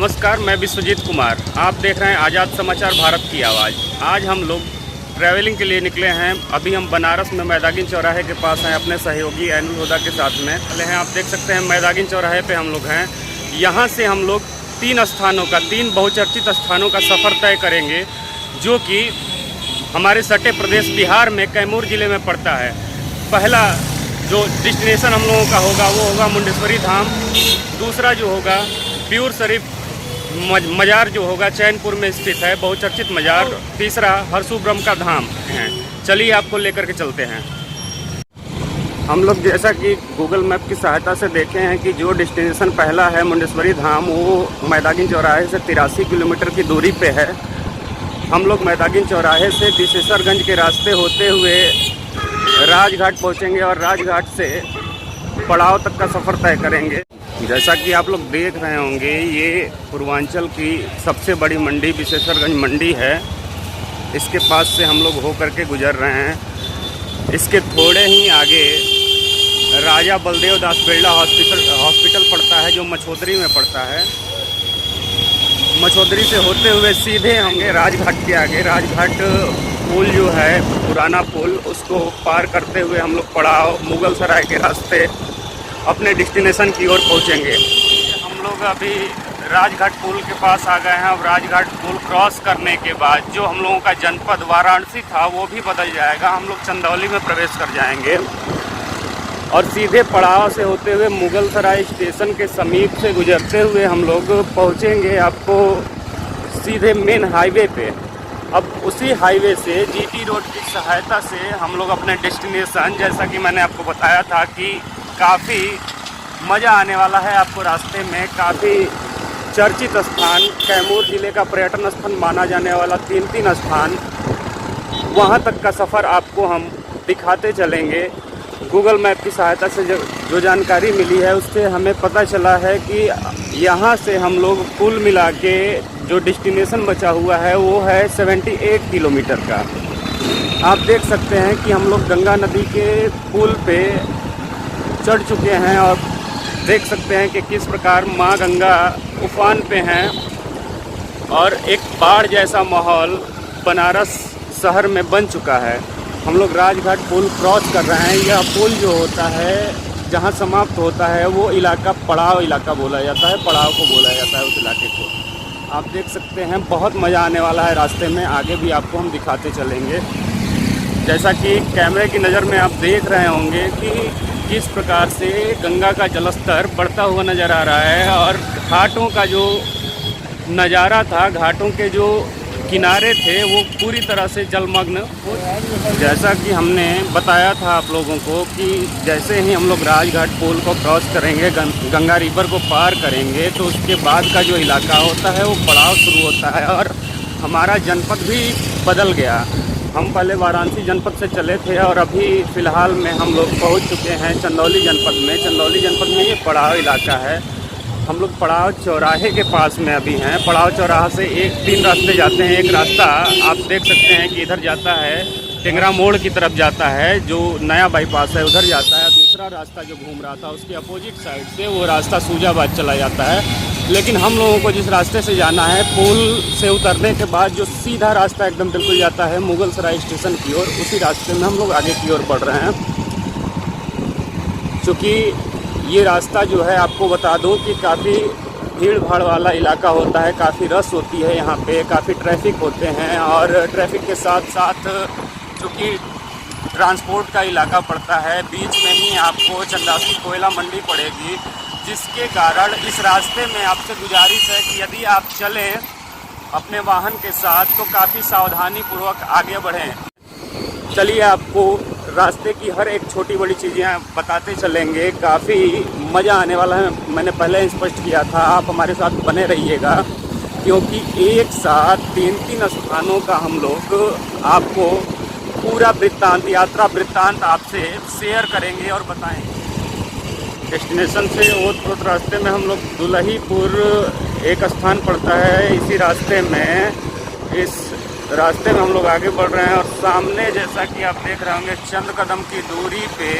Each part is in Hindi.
नमस्कार, मैं विश्वजीत कुमार। आप देख रहे हैं आज़ाद समाचार भारत की आवाज़। आज हम लोग ट्रैवलिंग के लिए निकले हैं। अभी हम बनारस में मैदागिन चौराहे के पास हैं, अपने सहयोगी ऐनुल हुदा के साथ में चले हैं। आप देख सकते हैं मैदागिन चौराहे पे हम लोग हैं। यहाँ से हम लोग तीन बहुचर्चित स्थानों का सफ़र तय करेंगे, जो कि हमारे सटे प्रदेश बिहार में कैमूर ज़िले में पड़ता है। पहला जो डेस्टिनेशन हम लोगों का होगा वो होगा मुंडेश्वरी धाम। दूसरा जो होगा प्योर शरीफ मज़ार जो होगा चैनपुर में स्थित है, बहुचर्चित मज़ार। तीसरा हरसुब्रह्म का धाम है। चलिए आपको लेकर के चलते हैं। हम लोग जैसा कि गूगल मैप की सहायता से देखे हैं कि जो डेस्टिनेशन पहला है मुंडेश्वरी धाम, वो मैदागिन चौराहे से 83 किलोमीटर की दूरी पे है। हम लोग मैदागिन चौराहे से विशेषरगंज के रास्ते होते हुए राजघाट पहुंचेंगे और राजघाट से पड़ाव तक का सफ़र तय करेंगे। जैसा कि आप लोग देख रहे होंगे, ये पूर्वांचल की सबसे बड़ी मंडी विशेषरगंज मंडी है। इसके पास से हम लोग होकर के गुजर रहे हैं। इसके थोड़े ही आगे राजा बलदेव दास बिरला हॉस्पिटल पड़ता है, जो मछोदरी में पड़ता है। मछोदरी से होते हुए सीधे होंगे राजघाट के आगे। राजघाट पुल जो है, पुराना पुल, उसको पार करते हुए हम लोग पड़ाव मुगल सराय के रास्ते अपने डेस्टिनेशन की ओर पहुंचेंगे। हम लोग अभी राजघाट पुल के पास आ गए हैं। अब राजघाट पुल क्रॉस करने के बाद जो हम लोगों का जनपद वाराणसी था वो भी बदल जाएगा। हम लोग चंदौली में प्रवेश कर जाएंगे और सीधे पड़ाव से होते हुए मुगल सराय स्टेशन के समीप से गुजरते हुए हम लोग पहुंचेंगे आपको सीधे मेन हाईवे पे। अब उसी हाईवे से जीटी रोड की सहायता से हम लोग अपने डेस्टिनेशन, जैसा कि मैंने आपको बताया था कि काफ़ी मज़ा आने वाला है आपको रास्ते में। काफ़ी चर्चित स्थान, कैमूर ज़िले का पर्यटन स्थल माना जाने वाला तीन स्थान, वहाँ तक का सफ़र आपको हम दिखाते चलेंगे। गूगल मैप की सहायता से जो जानकारी मिली है उससे हमें पता चला है कि यहाँ से हम लोग कुल मिला के जो डेस्टिनेशन बचा हुआ है वो है 78 किलोमीटर का। आप देख सकते हैं कि हम लोग गंगा नदी के पुल पे चढ़ चुके हैं और देख सकते हैं कि किस प्रकार माँ गंगा उफान पे हैं और एक बाढ़ जैसा माहौल बनारस शहर में बन चुका है। हम लोग राजघाट पुल क्रॉस कर रहे हैं। यह पुल जो होता है, जहाँ समाप्त होता है, वो इलाका पड़ाव इलाका बोला जाता है। पड़ाव को बोला जाता है उस इलाके को। आप देख सकते हैं बहुत मज़ा आने वाला है रास्ते में। आगे भी आपको हम दिखाते चलेंगे। जैसा कि कैमरे की नज़र में आप देख रहे होंगे कि किस प्रकार से गंगा का जलस्तर बढ़ता हुआ नज़र आ रहा है और घाटों का जो नज़ारा था, घाटों के जो किनारे थे, वो पूरी तरह से जलमग्न। जैसा कि हमने बताया था आप लोगों को कि जैसे ही हम लोग राजघाट पुल को क्रॉस करेंगे, गंगा रिवर को पार करेंगे, तो उसके बाद का जो इलाका होता है वो पड़ाव शुरू होता है और हमारा जनपद भी बदल गया। हम पहले वाराणसी जनपद से चले थे और अभी फ़िलहाल में हम लोग पहुंच चुके हैं चंदौली जनपद में। चंदौली जनपद में ये पड़ाव इलाका है। हम लोग पड़ाव चौराहे के पास में अभी हैं। पड़ाव चौराहा से 3 रास्ते जाते हैं। एक रास्ता आप देख सकते हैं कि इधर जाता है, टेंगरा मोड़ की तरफ जाता है, जो नया बाईपास है, उधर जाता है। दूसरा रास्ता जो घूम रहा था उसके अपोजिट साइड से वो रास्ता सूजाबाद चला जाता है। लेकिन हम लोगों को जिस रास्ते से जाना है, पुल से उतरने के बाद जो सीधा रास्ता एकदम बिल्कुल जाता है मुगल सराय स्टेशन की ओर, उसी रास्ते में हम लोग आगे की ओर बढ़ रहे हैं। क्योंकि ये रास्ता जो है, आपको बता दूं कि काफ़ी भीड़ भाड़ वाला इलाका होता है, काफ़ी रश होती है यहाँ पे, काफ़ी ट्रैफिक होते हैं और ट्रैफिक के साथ साथ चूँकि ट्रांसपोर्ट का इलाका पड़ता है, बीच में ही आपको चंदासी कोयला मंडी पड़ेगी, जिसके कारण इस रास्ते में आपसे गुजारिश है कि यदि आप चलें अपने वाहन के साथ तो काफ़ी सावधानी पूर्वक आगे बढ़ें। चलिए आपको रास्ते की हर एक छोटी बड़ी चीज़ें बताते चलेंगे। काफ़ी मज़ा आने वाला है। मैंने पहले स्पष्ट किया था, आप हमारे साथ बने रहिएगा, क्योंकि एक साथ 3 स्थानों का हम लोग आपको पूरा वृत्तांत, यात्रा वृत्तांत आपसे शेयर करेंगे और बताएंगे। डेस्टिनेशन से ओत रास्ते में हम लोग दुलहीपुर एक स्थान पड़ता है। इसी रास्ते में, इस रास्ते में हम लोग आगे बढ़ रहे हैं और सामने जैसा कि आप देख रहे होंगे चंद कदम की दूरी पे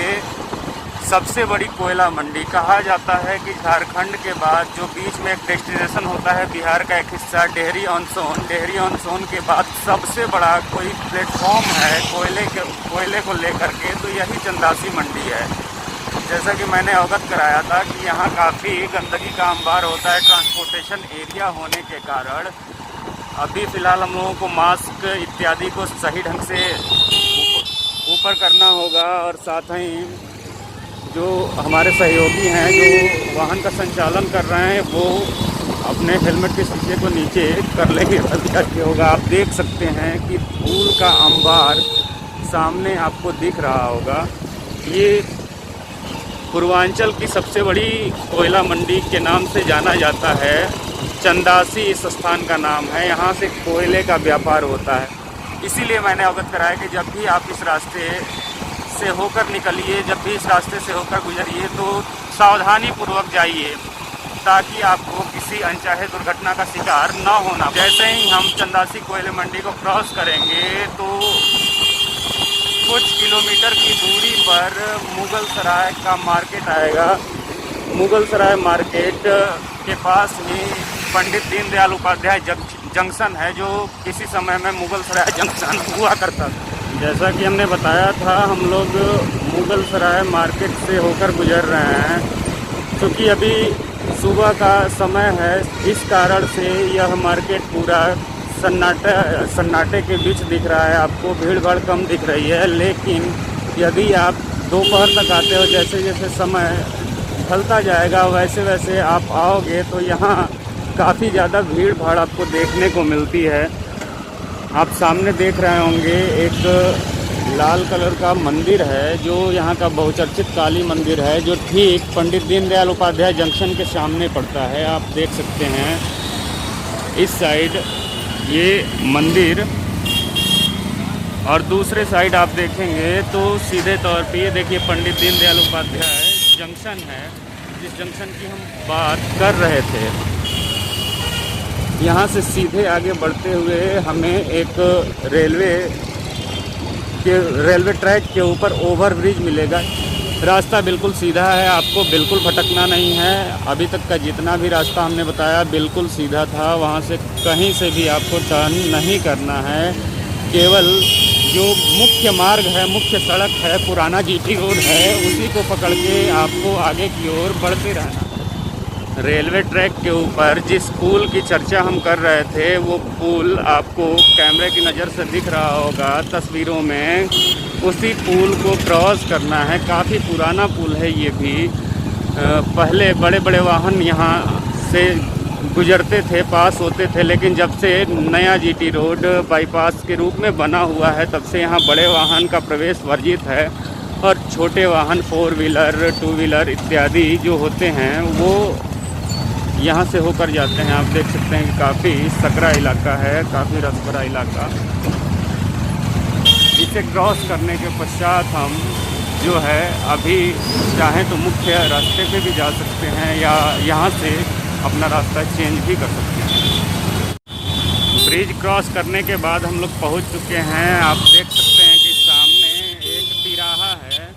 सबसे बड़ी कोयला मंडी। कहा जाता है कि झारखंड के बाद जो बीच में एक डेस्टिनेशन होता है बिहार का एक हिस्सा डेहरी ऑन सोन के बाद सबसे बड़ा कोई प्लेटफॉर्म है कोयले को लेकर के, तो यही चंदासी मंडी है। जैसा कि मैंने अवगत कराया था कि यहाँ काफ़ी गंदगी का अंबार होता है ट्रांसपोर्टेशन एरिया होने के कारण। अभी फ़िलहाल हम लोगों को मास्क इत्यादि को सही ढंग से ऊपर करना होगा, और साथ ही जो हमारे सहयोगी हैं जो वाहन का संचालन कर रहे हैं वो अपने हेलमेट के शीशे को नीचे कर लेंगे तभी अच्छे होगा। आप देख सकते हैं कि धूल का अंबार सामने आपको दिख रहा होगा। ये पूर्वांचल की सबसे बड़ी कोयला मंडी के नाम से जाना जाता है। चंदासी इस स्थान का नाम है। यहाँ से कोयले का व्यापार होता है। इसीलिए मैंने अवगत कराया कि जब भी आप इस रास्ते से होकर निकलिए, जब भी इस रास्ते से होकर गुजरिए तो सावधानी पूर्वक जाइए, ताकि आपको किसी अनचाहे दुर्घटना का शिकार न होना। जैसे ही हम चंदासी कोयले मंडी को क्रॉस करेंगे तो कुछ किलोमीटर की दूरी पर मुगल सराय का मार्केट आएगा। मुगल सराय मार्केट के पास ही पंडित दीनदयाल उपाध्याय जंक्शन है, जो किसी समय में मुगल सराय जंक्शन हुआ करता था। जैसा कि हमने बताया था, हम लोग मुगल सराय मार्केट से होकर गुजर रहे हैं। क्योंकि अभी सुबह का समय है, इस कारण से यह मार्केट पूरा सन्नाटे के बीच दिख रहा है। आपको भीड़ भाड़ कम दिख रही है, लेकिन यदि आप दोपहर तक आते हो, जैसे जैसे समय ढलता जाएगा वैसे वैसे आप आओगे तो यहाँ काफ़ी ज़्यादा भीड़ भाड़ आपको देखने को मिलती है। आप सामने देख रहे होंगे एक लाल कलर का मंदिर है, जो यहाँ का बहुचर्चित काली मंदिर है, जो ठीक पंडित दीनदयाल उपाध्याय जंक्शन के सामने पड़ता है। आप देख सकते हैं इस साइड ये मंदिर, और दूसरे साइड आप देखेंगे तो सीधे तौर पे ये देखिए पंडित दीनदयाल उपाध्याय जंक्शन है, जिस जंक्शन की हम बात कर रहे थे। यहाँ से सीधे आगे बढ़ते हुए हमें एक रेलवे ट्रैक के ऊपर ओवरब्रिज मिलेगा। रास्ता बिल्कुल सीधा है, आपको बिल्कुल भटकना नहीं है। अभी तक का जितना भी रास्ता हमने बताया बिल्कुल सीधा था, वहाँ से कहीं से भी आपको टर्न नहीं करना है। केवल जो मुख्य मार्ग है, मुख्य सड़क है, पुराना जीटी रोड है, उसी को पकड़ के आपको आगे की ओर बढ़ते रहना। रेलवे ट्रैक के ऊपर जिस पुल की चर्चा हम कर रहे थे, वो पुल आपको कैमरे की नज़र से दिख रहा होगा तस्वीरों में। उसी पुल को क्रॉस करना है। काफ़ी पुराना पुल है ये भी। पहले बड़े बड़े वाहन यहाँ से गुजरते थे, पास होते थे, लेकिन जब से नया जीटी रोड बाईपास के रूप में बना हुआ है, तब से यहाँ बड़े वाहन का प्रवेश वर्जित है, और छोटे वाहन 4 व्हीलर 2 व्हीलर इत्यादि जो होते हैं वो यहाँ से होकर जाते हैं। आप देख सकते हैं कि काफ़ी सकरा इलाका है, काफ़ी रसभरा इलाका। इसे क्रॉस करने के पश्चात हम जो है अभी चाहें तो मुख्य रास्ते पे भी जा सकते हैं, या यहाँ से अपना रास्ता चेंज भी कर सकते हैं। ब्रिज क्रॉस करने के बाद हम लोग पहुँच चुके हैं। आप देख सकते हैं कि सामने एक तिराहा है।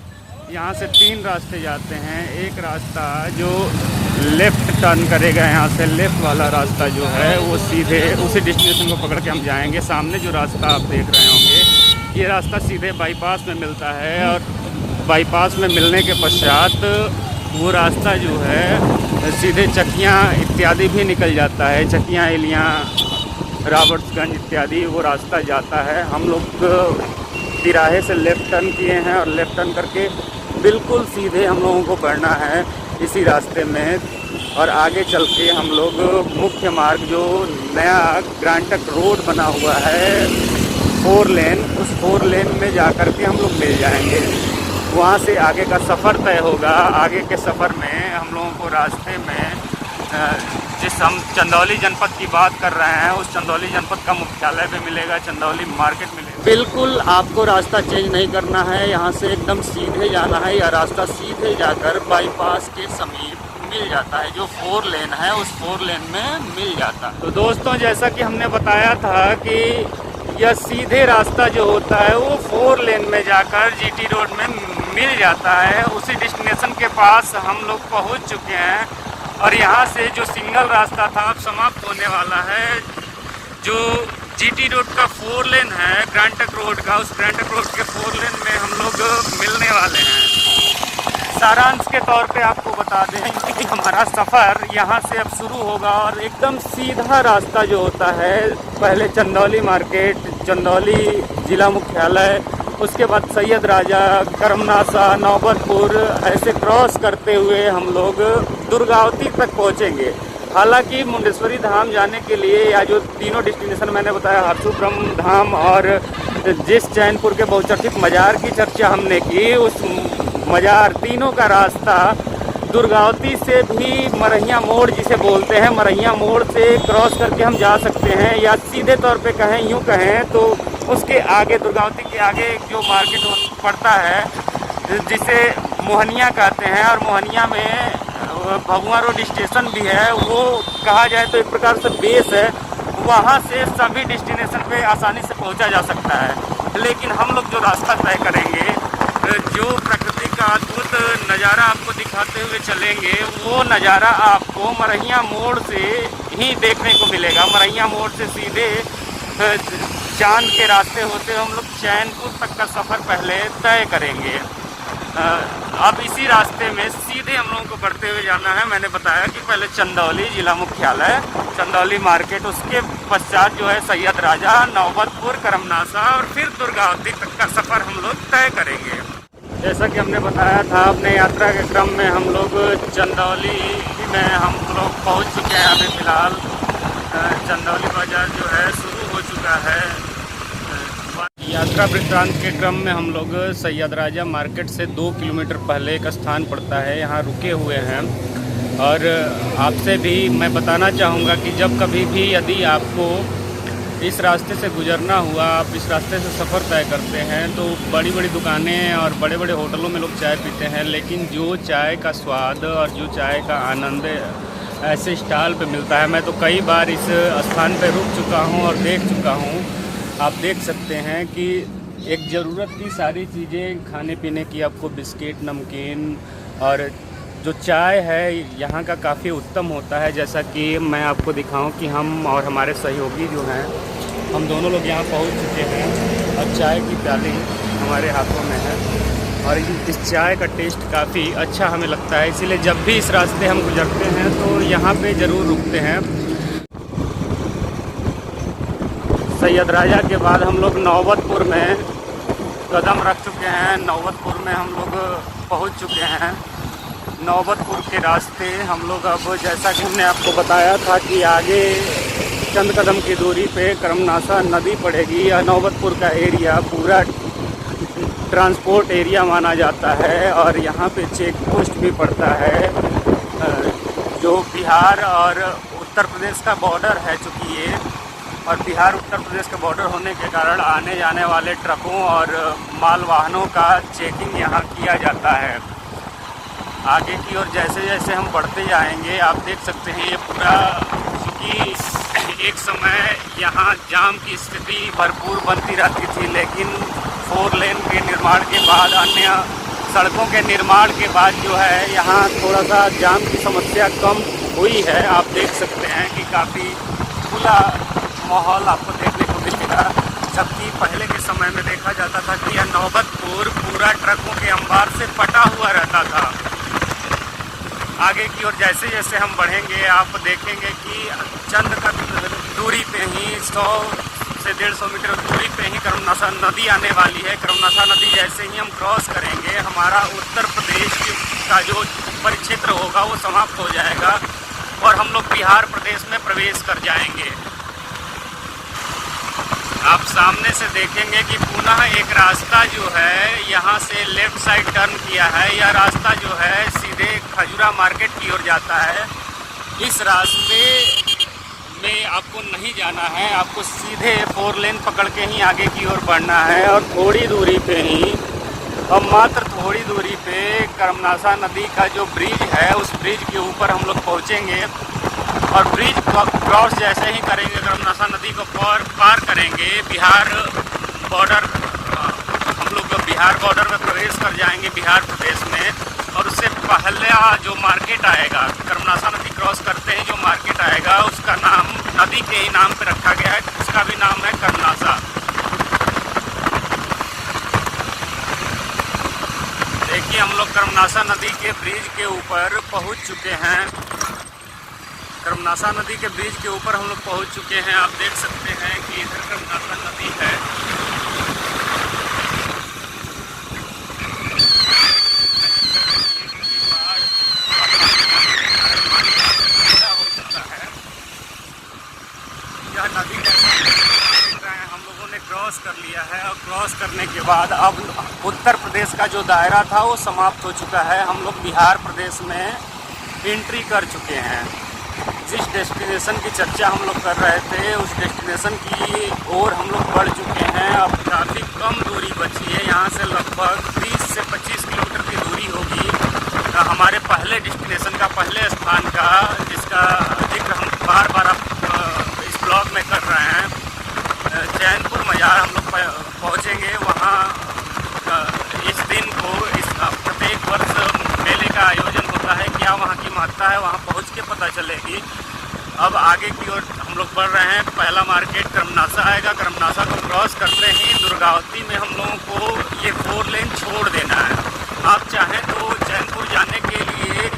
यहाँ से 3 रास्ते जाते हैं। एक रास्ता जो लेफ़्ट टर्न करेगा, यहाँ से लेफ़्ट वाला रास्ता जो है वो सीधे उसी डेस्टिनेशन को पकड़ के हम जाएंगे। सामने जो रास्ता आप देख रहे होंगे, ये रास्ता सीधे बाईपास में मिलता है, और बाईपास में मिलने के पश्चात वो रास्ता जो है सीधे चकियाँ इत्यादि भी निकल जाता है। चकियाँ, इलियाँ, रॉबर्ट्सगंज इत्यादि वो रास्ता जाता है। हम लोग तिराहे से लेफ़्ट टर्न किए हैं, और लेफ़्ट टर्न करके बिल्कुल सीधे हम लोगों को बढ़ना है इसी रास्ते में, और आगे चल के हम लोग मुख्य मार्ग जो नया ग्रांटक रोड बना हुआ है 4 लेन, उस 4 लेन में जा कर के हम लोग मिल जाएंगे। वहाँ से आगे का सफ़र तय होगा। आगे के सफ़र में हम लोगों को रास्ते में जिस हम चंदौली जनपद की बात कर रहे हैं, उस चंदौली जनपद का मुख्यालय भी मिलेगा, चंदौली मार्केट मिलेगा। बिल्कुल आपको रास्ता चेंज नहीं करना है, यहाँ से एकदम सीधे जाना है, या रास्ता सीधे जाकर बाईपास के समीप मिल जाता है। जो 4 लेन है उस 4 लेन में मिल जाता है। तो दोस्तों, जैसा कि हमने बताया था कि यह सीधे रास्ता जो होता है वो 4 लेन में जाकर जीटी रोड में मिल जाता है, उसी डेस्टिनेशन के पास हम लोग पहुंच चुके हैं। और यहाँ से जो सिंगल रास्ता था अब समाप्त होने वाला है। जो जीटी रोड का 4 लेन है ग्रैंड ट्रंक रोड का, उस ग्रैंड ट्रंक रोड के 4 लेन में हम लोग मिलने वाले हैं। सारांश के तौर पे आपको बता दें कि हमारा सफ़र यहाँ से अब शुरू होगा और एकदम सीधा रास्ता जो होता है, पहले चंदौली मार्केट, चंदौली ज़िला मुख्यालय, उसके बाद सैयद राजा, करमनासा, नौबतपुर, ऐसे क्रॉस करते हुए हम लोग दुर्गावती तक पहुँचेंगे। हालांकि मुंडेश्वरी धाम जाने के लिए या जो तीनों डेस्टिनेशन मैंने बताया, हरसू ब्रह्म धाम और जिस चैनपुर के बहुचर्चित मज़ार की चर्चा हमने की, उस मज़ार तीनों का रास्ता दुर्गावती से भी मरहिया मोड़ जिसे बोलते हैं, मरहिया मोड़ से क्रॉस करके हम जा सकते हैं, या सीधे तौर पे कहें, यूँ कहें तो उसके आगे दुर्गावती के आगे जो मार्केट पड़ता है जिसे मोहनिया कहते हैं, और मोहनिया में भगवा रोड स्टेशन भी है, वो कहा जाए तो एक प्रकार से बेस है। वहाँ से सभी डेस्टिनेशन पे आसानी से पहुँचा जा सकता है। लेकिन हम लोग जो रास्ता तय करेंगे, जो प्रकृति का अद्भुत नज़ारा आपको दिखाते हुए चलेंगे, वो नज़ारा आपको मरहिया मोड़ से ही देखने को मिलेगा। मरहिया मोड़ से सीधे चांद के रास्ते होते हम लोग चैनपुर तक का सफ़र पहले तय करेंगे। अब इसी रास्ते में सीधे हम लोगों को बढ़ते हुए जाना है। मैंने बताया कि पहले चंदौली ज़िला मुख्यालय, चंदौली मार्केट, उसके पश्चात जो है सैयद राजा, नौबतपुर, करमनासा और फिर दुर्गावती तक का सफ़र हम लोग तय करेंगे। जैसा कि हमने बताया था, अपने यात्रा के क्रम में हम लोग चंदौली में हम लोग पहुँच चुके हैं। अभी फ़िलहाल चंदौली बाज़ार जो है शुरू हो चुका है। यात्रा वृत्तांत के क्रम में हम लोग सैयद राजा मार्केट से 2 किलोमीटर पहले एक स्थान पड़ता है, यहाँ रुके हुए हैं। और आपसे भी मैं बताना चाहूँगा कि जब कभी भी यदि आपको इस रास्ते से गुजरना हुआ, आप इस रास्ते से सफ़र तय करते हैं, तो बड़ी बड़ी दुकानें और बड़े बड़े होटलों में लोग चाय पीते हैं, लेकिन जो चाय का स्वाद और जो चाय का आनंद ऐसे स्टॉल पे मिलता है। मैं तो कई बार इस स्थान पे रुक चुका हूँ और देख चुका हूँ। आप देख सकते हैं कि एक ज़रूरत की सारी चीज़ें खाने पीने की, आपको बिस्किट, नमकीन, और जो चाय है यहाँ का काफ़ी उत्तम होता है। जैसा कि मैं आपको दिखाऊं कि हम और हमारे सहयोगी जो हैं, हम दोनों लोग यहाँ पहुँच चुके हैं और चाय की प्याली हमारे हाथों में है। और इस चाय का टेस्ट काफ़ी अच्छा हमें लगता है, इसीलिए जब भी इस रास्ते हम गुजरते हैं तो यहाँ पे ज़रूर रुकते हैं। सैयद राजा के बाद हम लोग नौबतपुर में कदम रख चुके हैं। नौबतपुर में हम लोग पहुंच चुके हैं। नौबतपुर के रास्ते हम लोग अब, जैसा कि हमने आपको बताया था कि आगे चंद कदम की दूरी पे करमनासा नदी पड़ेगी। और नौबतपुर का एरिया पूरा ट्रांसपोर्ट एरिया माना जाता है और यहाँ पे चेक पोस्ट भी पड़ता है, जो बिहार और उत्तर प्रदेश का बॉर्डर है। चूँकि ये और बिहार उत्तर प्रदेश के बॉर्डर होने के कारण आने जाने वाले ट्रकों और माल वाहनों का चेकिंग यहाँ किया जाता है। आगे की ओर जैसे जैसे हम बढ़ते जाएंगे, आप देख सकते हैं ये पूरा, क्योंकि एक समय यहाँ जाम की स्थिति भरपूर बनती रहती थी, लेकिन 4 लेन के निर्माण के बाद, अन्य सड़कों के निर्माण के बाद जो है यहाँ थोड़ा सा जाम की समस्या कम हुई है। आप देख सकते हैं कि काफ़ी खुला माहौल आपको देखने को मिलेगा। जबकि पहले के समय में देखा जाता था कि यह नौबतपुर पूरा ट्रकों के अंबार से पटा हुआ रहता था। आगे की ओर जैसे जैसे हम बढ़ेंगे, आप देखेंगे कि चंद कदम दूरी पे ही 100 से 150 मीटर दूरी पे ही करमनासा नदी आने वाली है। करमनासा नदी जैसे ही हम क्रॉस करेंगे, हमारा उत्तर प्रदेश का जो परिक्षेत्र होगा वो समाप्त हो जाएगा और हम लोग बिहार प्रदेश में प्रवेश कर जाएंगे। आप सामने से देखेंगे कि पुनः एक रास्ता जो है यहाँ से लेफ़्ट साइड टर्न किया है। यह रास्ता जो है सीधे खजूरा मार्केट की ओर जाता है। इस रास्ते में आपको नहीं जाना है, आपको सीधे 4 लेन पकड़ के ही आगे की ओर बढ़ना है। और थोड़ी दूरी पे ही, और मात्र थोड़ी दूरी पे करमनासा नदी का जो ब्रिज है, उस ब्रिज के ऊपर हम लोग पहुँचेंगे। और ब्रिज क्रॉस जैसे ही करेंगे, करमनासा नदी को पार करेंगे, बिहार बॉर्डर हम लोग बिहार बॉर्डर में प्रवेश कर जाएंगे बिहार प्रदेश में, और उससे पहला जो मार्केट आएगा, कर्मनासा नदी क्रॉस करते ही जो मार्केट आएगा उसका नाम नदी के ही नाम पे रखा गया है, उसका भी नाम है कर्मनासा। देखिए हम लोग कर्मनासा नदी के ब्रिज के ऊपर पहुंच चुके हैं। कर्मनासा नदी के ब्रिज के ऊपर हम लोग पहुंच चुके हैं। आप देख सकते हैं कि इधर कर्मनासा नदी है। यह नदी हम लोगों ने क्रॉस कर लिया है, और क्रॉस करने के बाद अब उत्तर प्रदेश का जो दायरा था वो समाप्त हो चुका है। हम लोग बिहार प्रदेश में एंट्री कर चुके हैं। जिस डेस्टिनेशन की चर्चा हम लोग कर रहे थे उस डेस्टिनेशन की ओर हम लोग बढ़ चुके हैं। अब काफ़ी कम दूरी बची है, यहाँ से लगभग 30 से 25 किलोमीटर की दूरी होगी हमारे पहले डेस्टिनेशन का, पहले स्थान का, जिसका जिक्र हम बार बार इस ब्लॉग में कर रहे हैं। चैनपुर मजार हम लोग पहुँचेंगे। वहाँ इस दिन को प्रत्येक वर्ष मेले का आयोजन होता है। क्या वहाँ की महत्ता है वहाँ पहुँच के पता चलेगी। अब आगे की ओर हम लोग बढ़ रहे हैं। पहला मार्केट कर्मनासा आएगा। कर्मनासा को क्रॉस करते ही दुर्गावती में हम लोगों को ये 4 लेन छोड़ देना है। आप चाहें तो चैनपुर जाने के लिए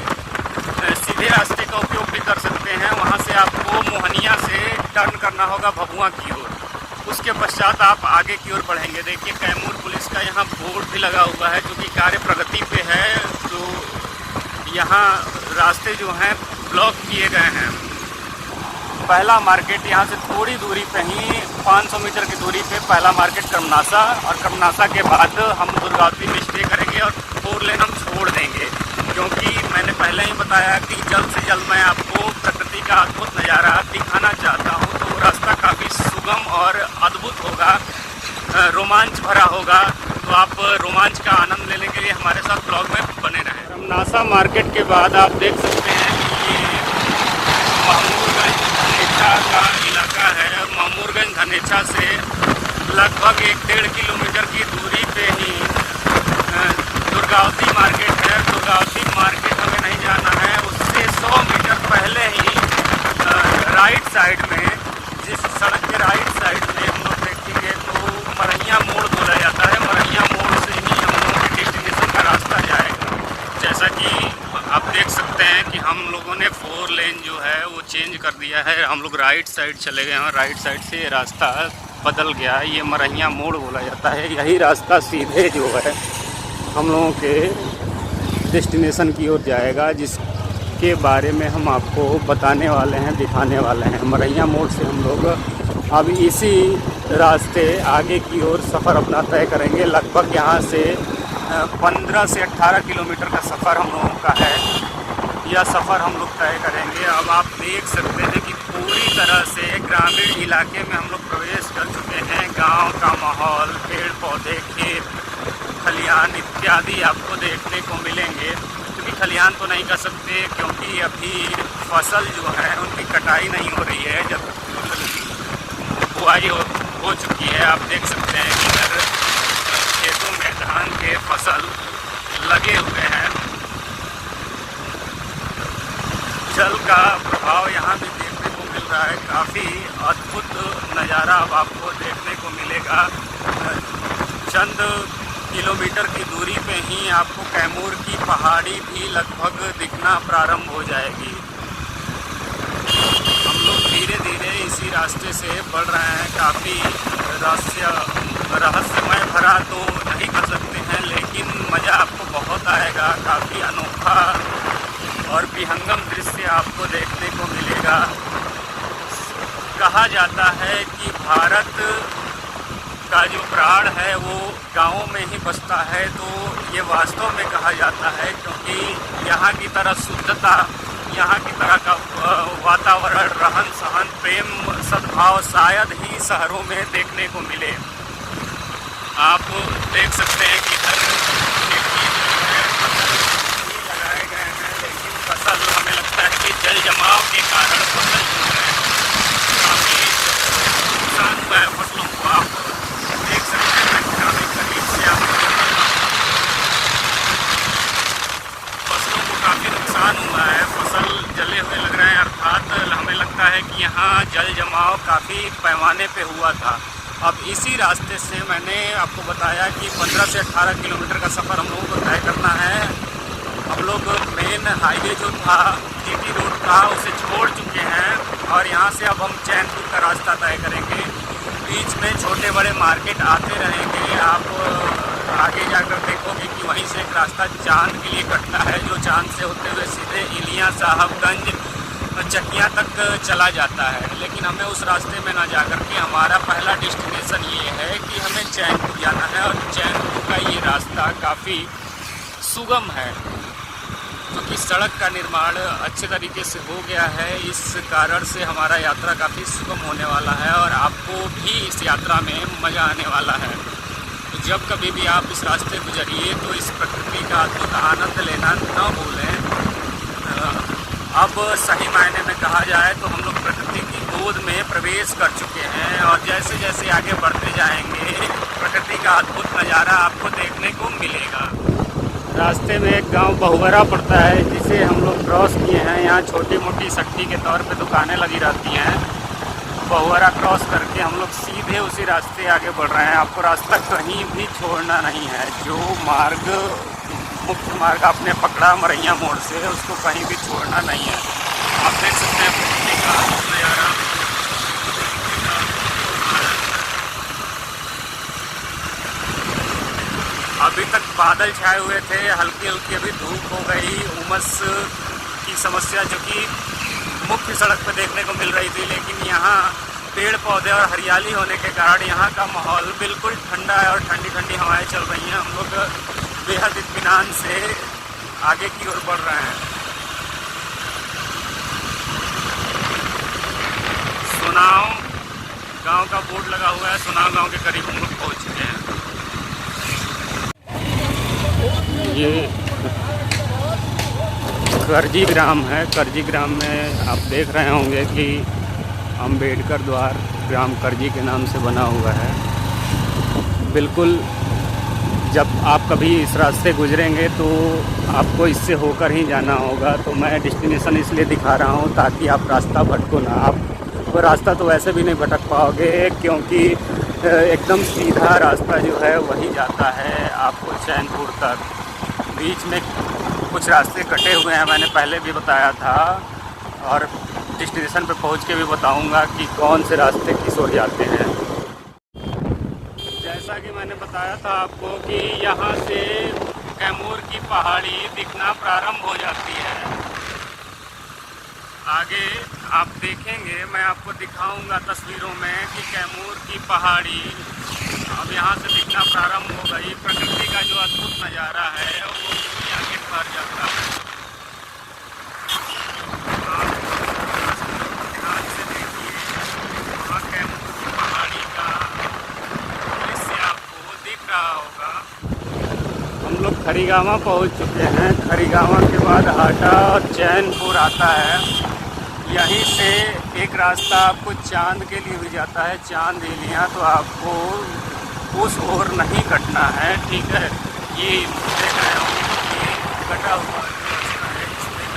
सीधे रास्ते का उपयोग भी कर सकते हैं। वहाँ से आपको मोहनिया से टर्न करना होगा भभुआ की ओर। उसके पश्चात आप आगे की ओर बढ़ेंगे। देखिए कैमूर पुलिस का यहाँ बोर्ड भी लगा हुआ है जो कि कार्य प्रगति पे है। तो यहाँ रास्ते जो हैं ब्लॉक किए गए हैं। पहला मार्केट यहाँ से थोड़ी दूरी पे ही 500 मीटर की दूरी पे पहला मार्केट कर्मनासा, और कर्मनासा के बाद हम दुर्गावती में स्टे करेंगे और 4 लेन हम छोड़ देंगे। क्योंकि मैंने पहले ही बताया कि जल्द से जल्द मैं आपको प्रकृति का अद्भुत नज़ारा दिखाना चाहता हूँ। तो रास्ता काफ़ी सुगम और अद्भुत होगा, रोमांच भरा होगा। तो आप रोमांच का आनंद लेने के लिए हमारे साथ ब्लॉग में बने रहें। कर्मनासा मार्केट के बाद आप देख सकते हैं कि महमूदगंज धनेछा का इलाका है। और महमूदगंज धनेछा से लगभग 1-1.5 किलोमीटर की दूरी पे ही दुर्गावती मार्केट है। दुर्गावती मार्केट हमें नहीं जाना है, उससे 100 मीटर पहले ही राइट साइड में, जिस सड़क के राइट साइड में हम लोग देखेंगे तो मरैया मोड़ बोला जाता है। मरैया मोड़ से ही हम लोगों के डेस्टिनेशन का रास्ता जाएगा। जैसा कि आप देख सकते हैं कि हम लोगों ने 4 लेन जो है वो चेंज कर दिया है। हम लोग राइट साइड चले गए हैं। राइट साइड से रास्ता बदल गया है। ये मरैया मोड़ बोला जाता है। यही रास्ता सीधे जो है हम लोगों के डेस्टिनेशन की ओर जाएगा, जिसके बारे में हम आपको बताने वाले हैं, दिखाने वाले हैं। मरैया मोड़ से हम लोग अब इसी रास्ते आगे की ओर सफ़र अपना तय करेंगे। लगभग यहाँ से 15 से 18 किलोमीटर का सफ़र हम लोगों का है। यह सफ़र हम लोग तय करेंगे। अब आप देख सकते हैं कि पूरी तरह से ग्रामीण इलाके में हम लोग प्रवेश कर चुके हैं। गांव का माहौल, पेड़ पौधे, खेत खलिहान इत्यादि आपको देखने को मिलेंगे। क्योंकि खलिहान तो नहीं कर सकते क्योंकि अभी फसल जो है उनकी कटाई नहीं हो रही है, जब बुआई हो चुकी है। आप देख सकते हैं कि इधर खेतों में धान के फसल लगे हुए हैं। जल का प्रभाव यहाँ भी देखने को मिल रहा है। काफ़ी अद्भुत नज़ारा अब आपको देखने को मिलेगा। चंद किलोमीटर की दूरी पे ही आपको कैमूर की पहाड़ी भी लगभग दिखना प्रारंभ हो जाएगी। हम लोग धीरे धीरे इसी रास्ते से बढ़ रहे हैं। काफ़ी रहस्यमय भरा तो नहीं कर सकते हैं, लेकिन मज़ा आपको बहुत आएगा। काफ़ी अनोखा और विहंगम दृश्य आपको देखने को मिलेगा। कहा जाता है कि भारत का जो प्राण है वो गाँवों में ही बसता है। तो ये वास्तव में कहा जाता है, क्योंकि यहाँ की तरह शुद्धता, यहाँ की तरह का वातावरण, रहन सहन, प्रेम, सद्भाव शायद ही शहरों में देखने को मिले। आप देख सकते हैं कि इधर लगाए गए हैं, लेकिन फसल हमें लगता है कि जल जमाव के कारण फसल जो है काफ़ी नुकसान हुआ है फसलों को। आप देख सकते हैं काफ़ी करीब से आप जमाव काफ़ी पैमाने पे हुआ था। अब इसी रास्ते से मैंने आपको बताया कि 15 से 18 किलोमीटर का सफ़र हम लोगों को तय करना है। हम लोग मेन हाईवे जो था, जीटी रोड था, उसे छोड़ चुके हैं और यहाँ से अब हम चैनपुर का रास्ता तय करेंगे। बीच में छोटे बड़े मार्केट आते रहेंगे। आप आगे जाकर देखोगे कि वहीं से एक रास्ता चांद के लिए कटता है, जो चांद से होते हुए सीधे इलियां, साहबगंज, चकिया तक चला जाता है। लेकिन हमें उस रास्ते में ना जाकर के हमारा पहला डेस्टिनेशन ये है कि हमें चैनपुर जाना है। और चैनपुर का ये रास्ता काफ़ी सुगम है, क्योंकि सड़क का निर्माण अच्छे तरीके से हो गया है। इस कारण से हमारा यात्रा काफ़ी सुगम होने वाला है और आपको भी इस यात्रा में मज़ा आने वाला है। तो जब कभी भी आप इस रास्ते गुजरिए तो इस प्रकृति का अद्भुत आनंद लेना न भूलें। अब सही मायने में कहा जाए तो हम लोग प्रकृति की गोद में प्रवेश कर चुके हैं और जैसे जैसे आगे बढ़ते जाएंगे प्रकृति का अद्भुत नज़ारा आपको देखने को मिलेगा। रास्ते में एक गांव बहुवरा पड़ता है, जिसे हम लोग क्रॉस किए हैं। यहाँ छोटी मोटी सट्टी के तौर पे दुकानें लगी रहती हैं। बहुवरा क्रॉस करके हम लोग सीधे उसी रास्ते आगे बढ़ रहे हैं। आपको रास्ता कहीं भी छोड़ना नहीं है। जो मार्ग, मुख्य मार्ग आपने पकड़ा मरैया मोड़ से, उसको कहीं भी छोड़ना नहीं है। आप देख सकते हैं प्रकृति का नज़ारा। अभी तक बादल छाए हुए थे, हल्की हल्की अभी धूप हो गई। उमस की समस्या जो कि मुख्य सड़क पर देखने को मिल रही थी, लेकिन यहाँ पेड़ पौधे और हरियाली होने के कारण यहाँ का माहौल बिल्कुल ठंडा है और ठंडी ठंडी हवाएं चल रही हैं। हम लोग बेहद इत्मीनान से आगे की ओर बढ़ रहे हैं। सुनाव गांव का बोर्ड लगा हुआ है। सुनाव गांव के करीब हम लोग पहुँच चुके हैं। ये करजी ग्राम है। करजी ग्राम में आप देख रहे होंगे कि अंबेडकर द्वार ग्राम करजी के नाम से बना हुआ है। बिल्कुल जब आप कभी इस रास्ते गुजरेंगे तो आपको इससे होकर ही जाना होगा। तो मैं डेस्टिनेशन इसलिए दिखा रहा हूँ ताकि आप रास्ता भटको ना। आप वो रास्ता तो वैसे भी नहीं भटक पाओगे, क्योंकि एकदम सीधा रास्ता जो है वही जाता है आपको चैनपुर तक। बीच में कुछ रास्ते कटे हुए हैं, मैंने पहले भी बताया था, और डेस्टिनेशन पे पहुंच के भी बताऊंगा कि कौन से रास्ते किस ओर जाते हैं। जैसा कि मैंने बताया था आपको कि यहाँ से कैमूर की पहाड़ी दिखना प्रारंभ हो जाती है। आगे आप देखेंगे, मैं आपको दिखाऊंगा तस्वीरों में कि कैमूर की पहाड़ी अब यहाँ से दिखना प्रारंभ हो गई। प्रकृति का जो अद्भुत नज़ारा है वो आगे बढ़ जाता है। आप ध्यान से देखिए, वहाँ कैमूर की पहाड़ी का दृश्य आपको दिख रहा होगा। हम लोग खरीगावा पहुँच चुके हैं। खरीगावा के बाद हाटा और चैनपुर आता है। यहीं से एक रास्ता आपको चांद के लिए भी जाता है, चांद इलियां। तो आपको उस ओर नहीं कटना है, ठीक है। ये देख रहे हो कि कटा हुआ रास्ता है, इसमें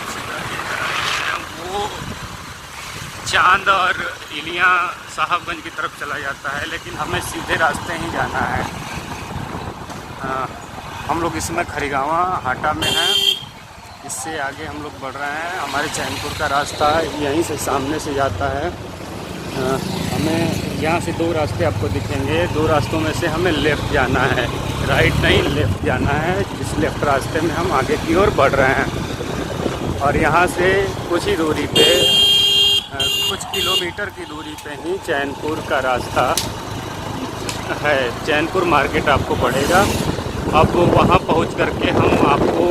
वो चांद और इलियां साहबगंज की तरफ चला जाता है, लेकिन हमें सीधे रास्ते ही जाना है। हम लोग इसमें खरीगावा हाटा में हैं। इससे आगे हम लोग बढ़ रहे हैं। हमारे चैनपुर का रास्ता यहीं से सामने से जाता है। हमें यहाँ से दो रास्ते आपको दिखेंगे। दो रास्तों में से हमें लेफ़्ट जाना है, राइट नहीं लेफ़्ट जाना है। इस लेफ़्ट रास्ते में हम आगे की ओर बढ़ रहे हैं और यहाँ से कुछ ही दूरी पे, कुछ किलोमीटर की दूरी पे ही चैनपुर का रास्ता है। चैनपुर मार्केट आपको पड़ेगा। अब वहाँ पहुँच करके हम आपको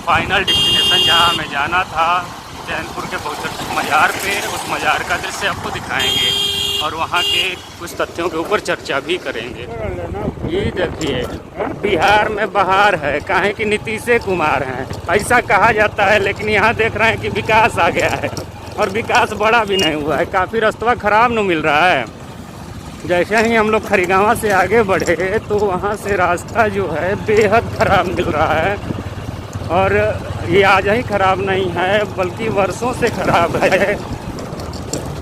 फाइनल डेस्टिनेशन जहाँ हमें जाना था, चैनपुर के बहुत मज़ार पे, उस मज़ार का दृश्य आपको दिखाएंगे और वहाँ के कुछ तथ्यों के ऊपर चर्चा भी करेंगे। ये देखिए, बिहार में बहार है, काहे कि नीतीश कुमार हैं, ऐसा कहा जाता है। लेकिन यहाँ देख रहे हैं कि विकास आ गया है और विकास बड़ा भी नहीं हुआ है। काफ़ी रास्ता ख़राब न मिल रहा है। जैसे ही हम लोग खरीगावा से आगे बढ़े तो वहाँ से रास्ता जो है बेहद ख़राब मिल रहा है। और ये आज ही ख़राब नहीं है, बल्कि वर्षों से ख़राब है।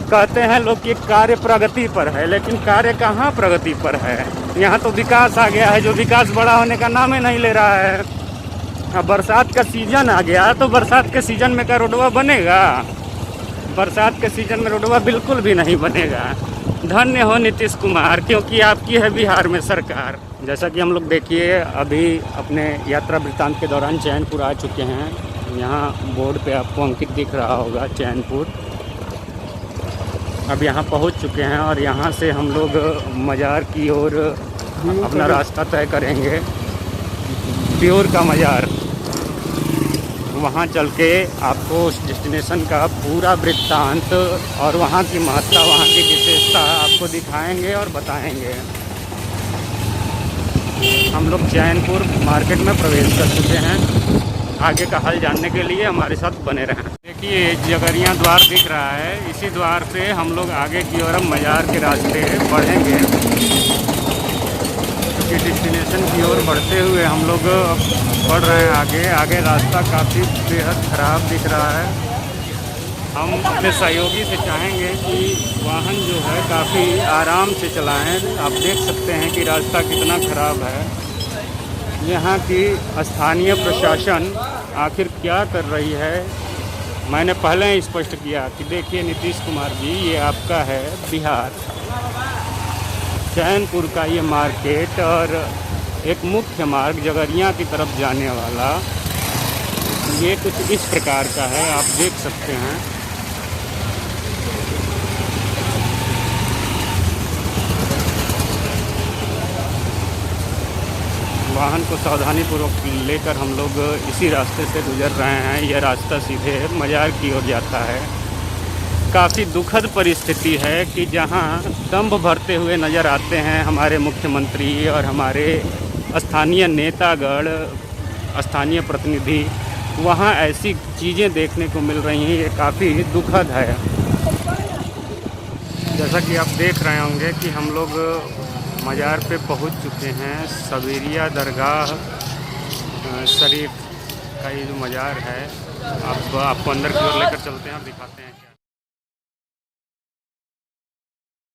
कहते हैं लोग कि कार्य प्रगति पर है, लेकिन कार्य कहाँ प्रगति पर है। यहाँ तो विकास आ गया है, जो विकास बड़ा होने का नाम ही नहीं ले रहा है। अब बरसात का सीज़न आ गया तो बरसात के सीज़न में क्या रोडवा बनेगा? बरसात के सीज़न में रोडवा बिल्कुल भी नहीं बनेगा। धन्य हो नीतीश कुमार, क्योंकि आपकी है बिहार में सरकार। जैसा कि हम लोग देखिए अभी अपने यात्रा वृत्तांत के दौरान चैनपुर आ चुके हैं। यहाँ बोर्ड पे आपको अंकित दिख रहा होगा चैनपुर। अब यहाँ पहुँच चुके हैं और यहाँ से हम लोग मज़ार की ओर अपना रास्ता तय करेंगे। प्योर का मज़ार, वहाँ चल के आपको उस डेस्टिनेशन का पूरा वृत्तांत और वहाँ की महत्ता, वहाँ की विशेषता आपको दिखाएंगे और बताएंगे। हम लोग चैनपुर मार्केट में प्रवेश कर चुके हैं। आगे का हाल जानने के लिए हमारे साथ बने रहें। देखिए जगरियाँ द्वार दिख रहा है, इसी द्वार से हम लोग आगे की ओर मज़ार के रास्ते बढ़ेंगे। कि डेस्टिनेशन की ओर बढ़ते हुए हम लोग बढ़ रहे हैं आगे रास्ता काफ़ी बेहद ख़राब दिख रहा है। हम अपने सहयोगी से चाहेंगे कि वाहन जो है काफ़ी आराम से चलाएं। आप देख सकते हैं कि रास्ता कितना ख़राब है। यहाँ की स्थानीय प्रशासन आखिर क्या कर रही है। मैंने पहले ही स्पष्ट किया कि देखिए नीतीश कुमार जी, ये आपका है बिहार, चैनपुर का ये मार्केट और एक मुख्य मार्ग जगरियाँ की तरफ जाने वाला, ये कुछ इस प्रकार का है, आप देख सकते हैं। वाहन को सावधानीपूर्वक लेकर हम लोग इसी रास्ते से गुजर रहे हैं। यह रास्ता सीधे मज़ार की ओर जाता है। काफ़ी दुखद परिस्थिति है कि जहां दंभ भरते हुए नज़र आते हैं हमारे मुख्यमंत्री और हमारे स्थानीय नेतागण, स्थानीय प्रतिनिधि, वहां ऐसी चीज़ें देखने को मिल रही हैं। ये काफ़ी दुखद है। जैसा कि आप देख रहे होंगे कि हम लोग मज़ार पे पहुंच चुके हैं। सबेरिया दरगाह शरीफ का ये जो मज़ार है, आपको अंदर की ओर लेकर चलते हैं और दिखाते हैं क्या